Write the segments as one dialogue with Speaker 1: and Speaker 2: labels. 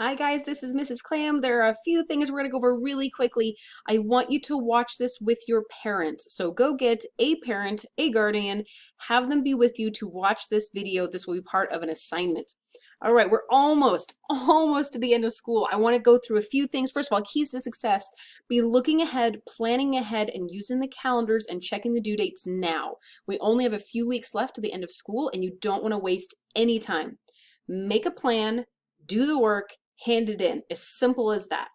Speaker 1: Hi guys, this is Mrs. Klamm. There are a few things we're going to go over really quickly. I want you to watch this with your parents. So go get a parent, a guardian, have them be with you to watch this video. This will be part of an assignment. All right, we're almost to the end of school. I want to go through a few things. First of all, keys to success. Be looking ahead, planning ahead, and using the calendars and checking the due dates now. We only have a few weeks left to the end of school and you don't want to waste any time. Make a plan, do the work, hand it in. As simple as that.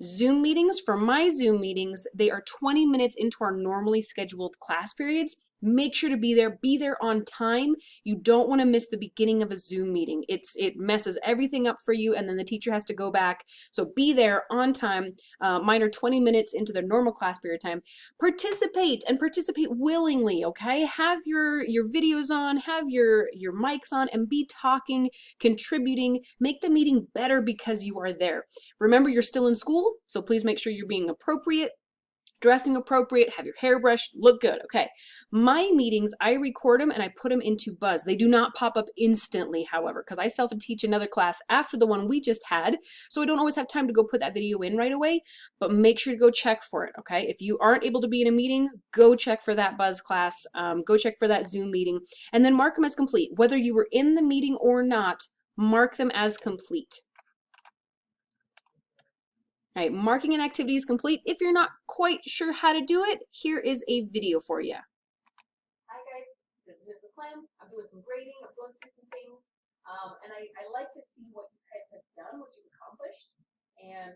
Speaker 1: Zoom meetings, for my Zoom meetings, they are 20 minutes into our normally scheduled class periods. Make sure to be there on time. You don't want to miss the beginning of a Zoom meeting. It messes everything up for you and then the teacher has to go back. So be there on time. Mine are 20 minutes into their normal class period time. Participate and participate willingly, okay? Have your videos on, have your mics on and be talking, contributing, make the meeting better because you are there. Remember, you're still in school, so please make sure you're being appropriate, dressing appropriate, have your hair brushed, look good. Okay. My meetings, I record them and I put them into Buzz. They do not pop up instantly, however, because I still have to teach another class after the one we just had. So I don't always have time to go put that video in right away, but make sure to go check for it. Okay. If you aren't able to be in a meeting, go check for that Buzz class, go check for that Zoom meeting, and then mark them as complete. Whether you were in the meeting or not, mark them as complete. All right, marking an activity is complete. If you're not quite sure how to do it, here is a video for you.
Speaker 2: Hi guys, this is Mrs. Klamm. I'm doing some grading, I'm going through some things, and I like to see what you guys have done, what you've accomplished. And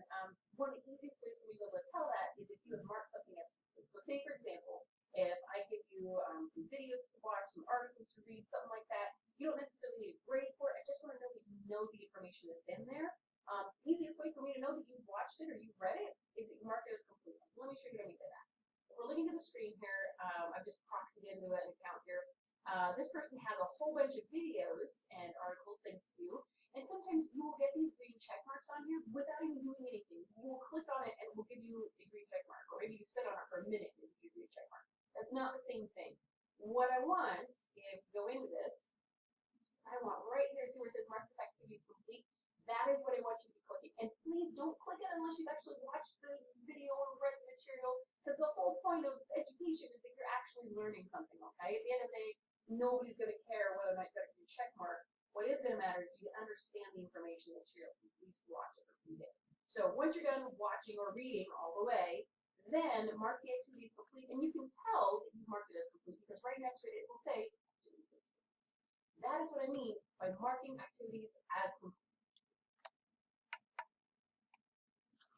Speaker 2: one of the easiest ways for me to be able to tell that is if you have marked something as complete. So say for example, if I give you some videos to watch, some articles to read, something like that, you don't necessarily need a grade for it. I just want to know that you know the information that's in there. Easiest way for me to know that you've watched it or you've read it is that you mark it as complete. Let me show you what I mean by that. We're looking at the screen here. I've just proxied into an account here. This person has a whole bunch of videos and articles, things to do. And sometimes you will get these green check marks on here without even doing anything. You will click on it and it will give you a green check mark. Or maybe you sit on it for a minute and you green check mark. That's not the same thing. What I want, if you go into this, I want right here, see where it says mark this activity is complete. That is what I want you to be clicking. And please don't click it unless you've actually watched the video or read the material, because the whole point of education is that you're actually learning something, okay? At the end of the day, nobody's going to care whether or not you got a green check mark. What is going to matter is you understand the information material. You at least watch it or read it. So once you're done watching or reading all the way, then mark the activity as complete, and you can tell that you've marked it as complete because right next to it, it will say, that is what I mean by marking activities as complete.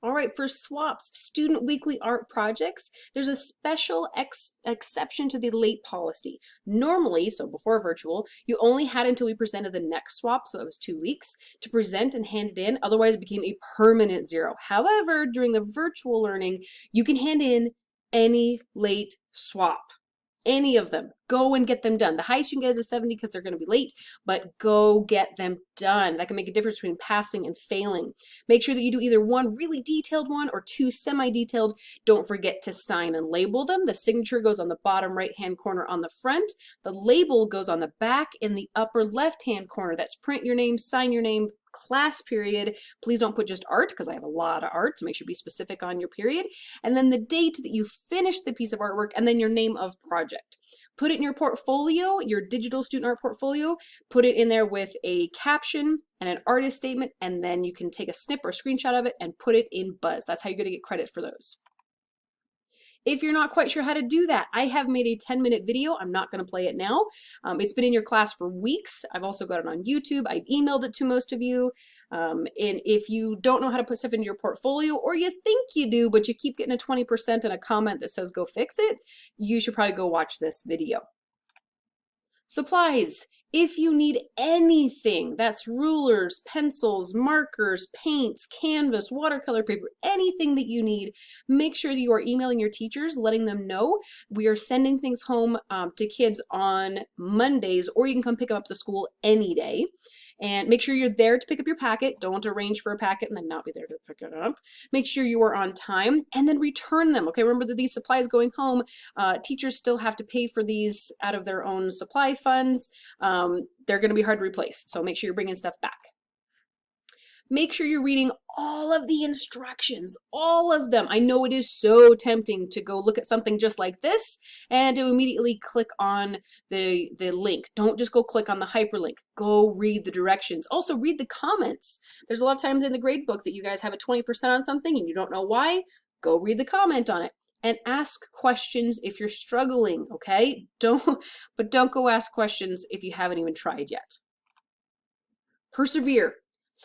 Speaker 1: All right, for swaps, student weekly art projects, there's a special exception to the late policy. Normally, so before virtual, you only had until we presented the next swap, so that was 2 weeks, to present and hand it in, otherwise it became a permanent zero. However, during the virtual learning, you can hand in any late swap. Any of them. Go and get them done. The highest you can get is a 70 because they're going to be late, but go get them done. That can make a difference between passing and failing. Make sure that you do either one really detailed one or two semi-detailed. Don't forget to sign and label them. The signature goes on the bottom right-hand corner on the front. The label goes on the back in the upper left-hand corner. That's print your name, sign your name, class period. Please don't put just art because I have a lot of art, so make sure to be specific on your period. And then the date that you finished the piece of artwork and then your name of project. Put it in your portfolio, your digital student art portfolio, put it in there with a caption and an artist statement, and then you can take a snip or a screenshot of it and put it in Buzz. That's how you're going to get credit for those. If you're not quite sure how to do that, I have made a 10-minute video. I'm not going to play it now. It's been in your class for weeks. I've also got it on YouTube. I've emailed it to most of you. And if you don't know how to put stuff into your portfolio, or you think you do, but you keep getting a 20% and a comment that says go fix it, you should probably go watch this video. Supplies. If you need anything, that's rulers, pencils, markers, paints, canvas, watercolor paper, anything that you need, make sure that you are emailing your teachers, letting them know. We are sending things home to kids on Mondays, or you can come pick them up at the school any day. And make sure you're there to pick up your packet. Don't arrange for a packet and then not be there to pick it up. Make sure you are on time and then return them. Okay, remember that these supplies going home, teachers still have to pay for these out of their own supply funds. They're going to be hard to replace, so make sure you're bringing stuff back. Make sure you're reading all of the instructions, all of them. I know it is so tempting to go look at something just like this and to immediately click on the link. Don't just go click on the hyperlink. Go read the directions. Also read the comments. There's a lot of times in the grade book that you guys have a 20% on something and you don't know why. Go read the comment on it and ask questions if you're struggling, okay? But don't go ask questions if you haven't even tried yet. Persevere.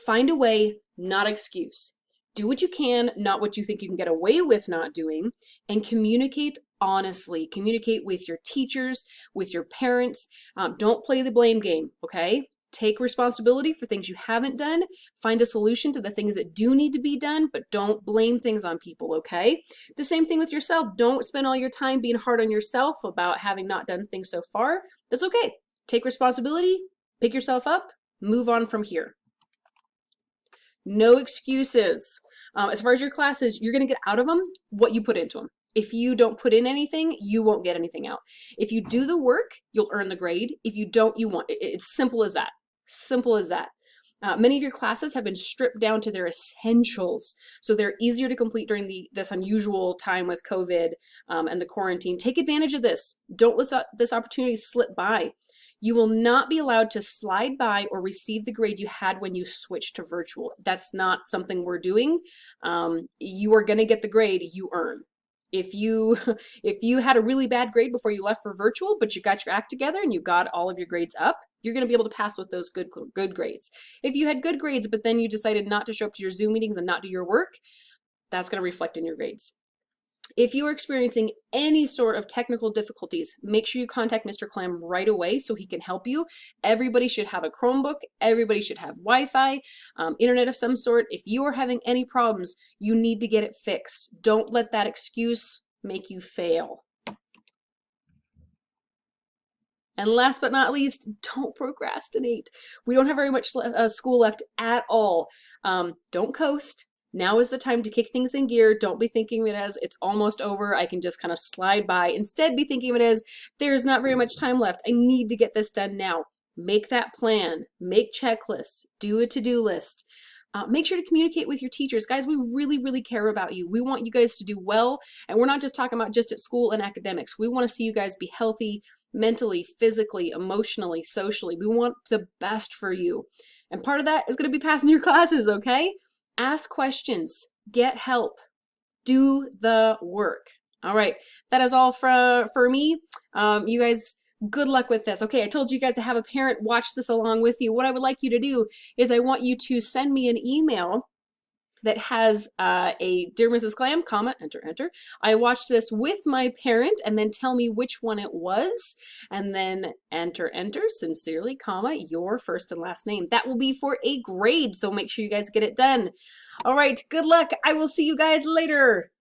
Speaker 1: Find a way, not excuse. Do what you can, not what you think you can get away with not doing, and communicate honestly. Communicate with your teachers, with your parents. Don't play the blame game, okay? Take responsibility for things you haven't done. Find a solution to the things that do need to be done, but don't blame things on people, okay? The same thing with yourself. Don't spend all your time being hard on yourself about having not done things so far. That's okay. Take responsibility, pick yourself up, move on from here. No excuses. As far as your classes, you're going to get out of them what you put into them. If you don't put in anything, you won't get anything out. If you do the work, you'll earn the grade. If you don't, you won't. It's simple as that. Simple as that. Many of your classes have been stripped down to their essentials, so they're easier to complete during this unusual time with COVID and the quarantine. Take advantage of this. Don't let this opportunity slip by. You will not be allowed to slide by or receive the grade you had when you switched to virtual. That's not something we're doing. You are going to get the grade you earn. If you had a really bad grade before you left for virtual, but you got your act together and you got all of your grades up, you're going to be able to pass with those good grades. If you had good grades, but then you decided not to show up to your Zoom meetings and not do your work, that's going to reflect in your grades. If you are experiencing any sort of technical difficulties, make sure you contact Mr. Klamm right away so he can help you. Everybody should have a Chromebook. Everybody should have Wi-Fi, internet of some sort. If you are having any problems, you need to get it fixed. Don't let that excuse make you fail. And last but not least, don't procrastinate. We don't have very much school left at all. Don't coast. Now is the time to kick things in gear. Don't be thinking of it as it's almost over. I can just kind of slide by. Instead, be thinking of it as there's not very much time left. I need to get this done now. Make that plan. Make checklists. Do a to-do list. Make sure to communicate with your teachers. Guys, we really, really care about you. We want you guys to do well. And we're not just talking about just at school and academics. We want to see you guys be healthy mentally, physically, emotionally, socially. We want the best for you. And part of that is going to be passing your classes, okay? Ask questions, get help, do the work. All right, that is all for me. You guys, good luck with this. Okay, I told you guys to have a parent watch this along with you. What I would like you to do is I want you to send me an email that has a Dear Mrs. Klamm, comma, enter, enter. I watched this with my parent and then tell me which one it was and then enter, enter, sincerely, comma, your first and last name. That will be for a grade, so make sure you guys get it done. All right, good luck. I will see you guys later.